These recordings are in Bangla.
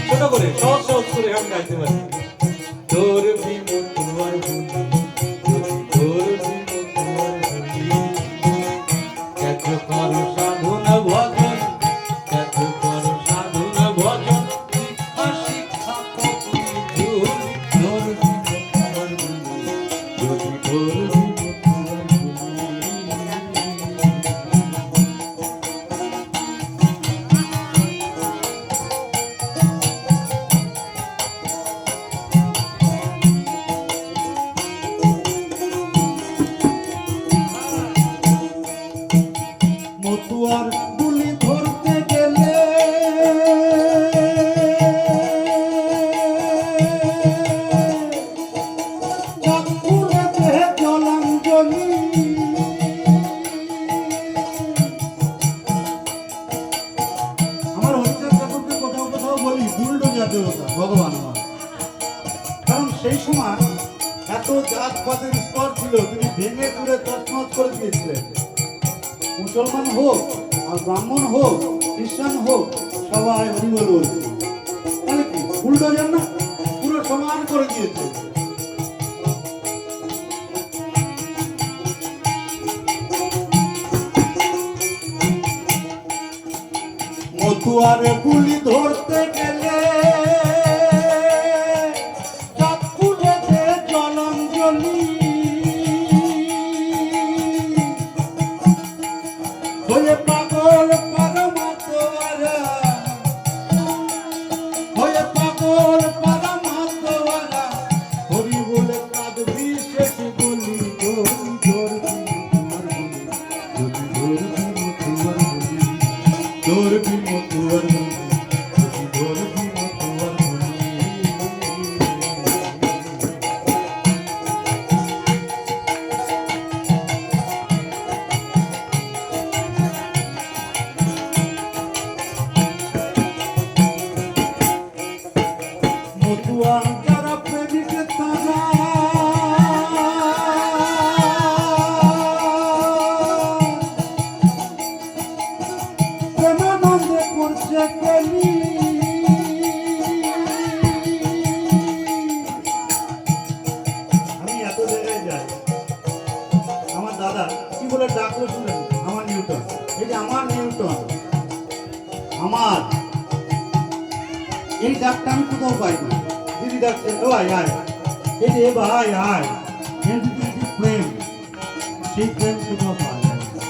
ছোট করে সহজ সহজ করে আমি গাইতে পারি তোর বিমুখ তোমার তোর বিমুখ তোমার কত করো সাধনা ভজন কত করো সাধনা ভজন শিক্ষা শিক্ষা তোর বিমুখ তোমার তোর মতুয়ার বুলি ধরতে গেলে চাঁদপুরেতে জলাঞ্জলি আমার হচ্ছে ঠাকুরকে কোথাও কোথাও বলি বুলডোজার দেবতা ভগবান আমার, কারণ সেই সময় এত জাতপাতের স্তর ছিল তিনি ভেঙে চুরে তছনছ করে দিয়েছিলেন। মুসলমান হোক আর ব্রাহ্মণ হোক খ্রিস্টান হোক সবাই হরিবল বলছে, তাহলে কি বুলডোজার না, পুরো সমান করে দিয়েছে। মতুয়ারে বুলি ধরতে গেলে চাঁদপুরেতে জলাঞ্জলি হয়ে পাগল পারমাত্মা হয়ে পাগল পারমাত্মা হরি বলে কাঁদবি শেষ বলি তোর বিমতুয়ার তোর বিমতুয়ার মতুয়া যারা প্রেমিকে তারা প্রেমানন্দে করছে কেলি আমি এত জায়গায় যাই, আমার দাদা কি বলে ডাকলো শুনেন, আমার নিউটন, এই যে আমার নিউটন, আমার এই ডাকটা আমি কোথাও পাই না। দিদি ডাকছে ও আয় আয়, এই যে ভাই আয়, এর ভিতরে যে প্রেম, সেই প্রেম কোথাও পাওয়া যায় না।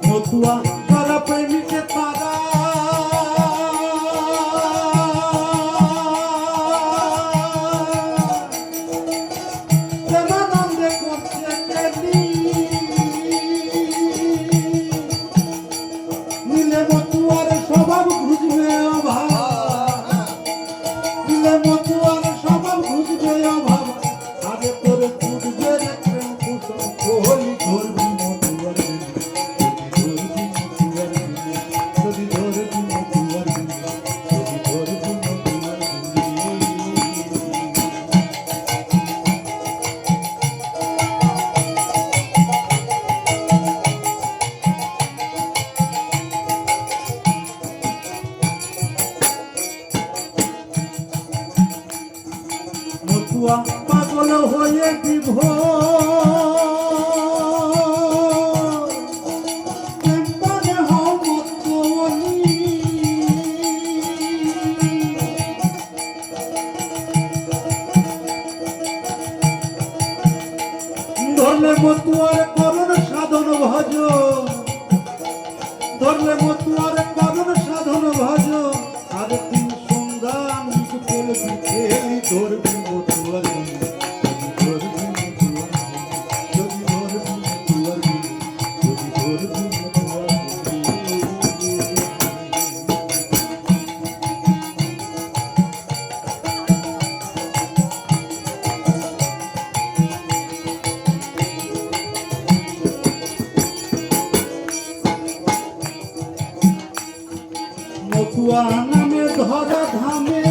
মতুয়া যারা প্রেমিকে তারা প্রেমানন্দে করছে কেলি নিলে মতুয়ার স্বভাব খুঁজবে অভাব, নিলে মতুয়ার স্বভাব খুঁজবে অভাব, আগে তোরে খুঁজবে রে প্রেম কুসুম হলি ধরবি মতুয়ার যদি ধরবি মতুয়ার যদি ধরবি মতুয়ার মতুয়া পাগল হয়ে বিভোর প্রেমে হও মতোয়ালি ধরলে মতুয়ার করুণ সাধন ভজ, ধরলে মতুয়ার করুণ সাধন ভজ, আর তিন সন্ধ্যা খেলি ধরবি মতুয়ার ধরবি মতুয়ার যদি ধরবি মতুয়ার যদি ধরবি মতুয়ার মতুয়া নামে ধরা ধামে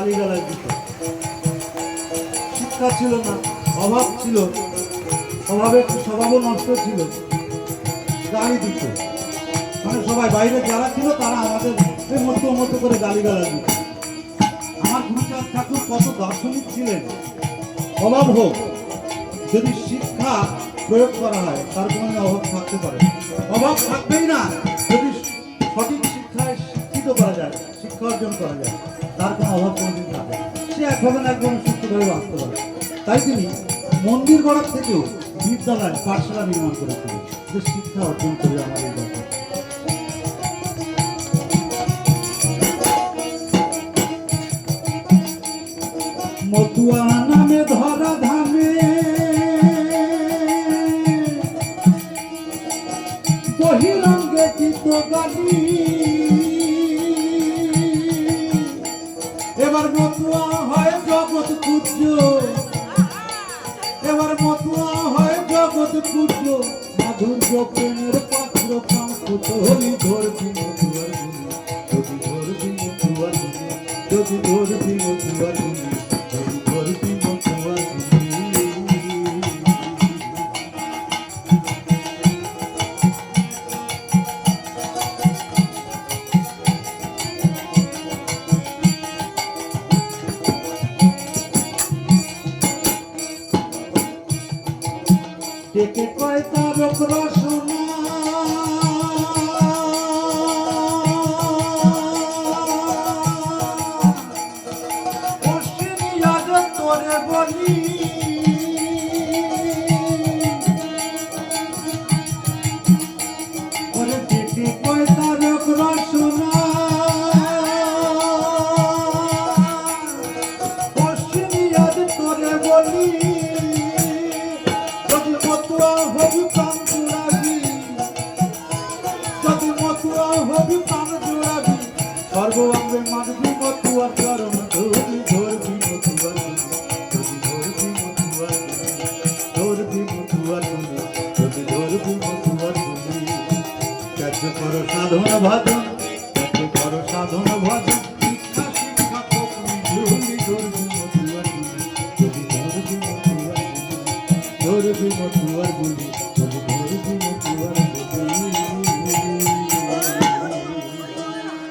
গালিগালাজ দিত। শিক্ষা ছিল না, অভাব ছিল, অভাবের স্বভাবও নষ্ট ছিল, গালি দিত। মানে সবাই বাইরে যারা ছিল তারা আমাদের মতো করে গালিগালাজ দিত। আমার গুরুচাঁদ ঠাকুর কত দার্শনিক ছিলেন। অভাব হোক, যদি শিক্ষা প্রয়োগ করা হয় তার কোনো অভাব থাকতে পারে। অভাব থাকবেই না যদি সঠিক শিক্ষায় শিক্ষিত করা যায়, শিক্ষা অর্জন করা যায়, তার কোনো অভাব কোনোদিন থাকে না। সে একভাবে না একভাবে সুস্থভাবে বাঁচতে পারে। তাই তিনি মন্দির গড়ার থেকেও বিদ্যালয়, পাঠশালা নির্মাণ করেছিলেন, যে শিক্ষা অর্জন করে আমার এই জাতি। মতুয়া নামে ধরা ধামে বহিরঙ্গে চিত গালি, এবার মতুয়া হয় জগৎ পূজ্য, এবার মতুয়া হয় জগৎ পূজ্য, মাধুর্য প্রেমের পাত্র কাঙ্ক্ষিত হলি ধরবি মতুয়ার গুলি, যদি ধরবি মতুয়ার গুলি, যদি ধরবি মতুয়ার গুলি, যদি ধরবি মতুয়ার গুলি। ডেকে কয় তারক রসনা, অশ্বিনী আজ তোরে বলি, ওরে ডেকে কয় তারক রসনা, অশ্বিনী আজ তোরে বলি, যদি মতুয়া হবি প্রাণ জোড়াবি, যদি মতুয়া হবি প্রাণ জোড়াবি, সর্বঙ্গে মানবি মতুয়ার চরণ ধরবি, ধরবি মতুয়ার গুলি, যদি ধরবি মতুয়ার গুলি, ধরবি মতুয়ার গুলি, যদি ধরবি মতুয়ার গুলি। কার্য কর সাধন ভজন, কার্য কর সাধন ভজন,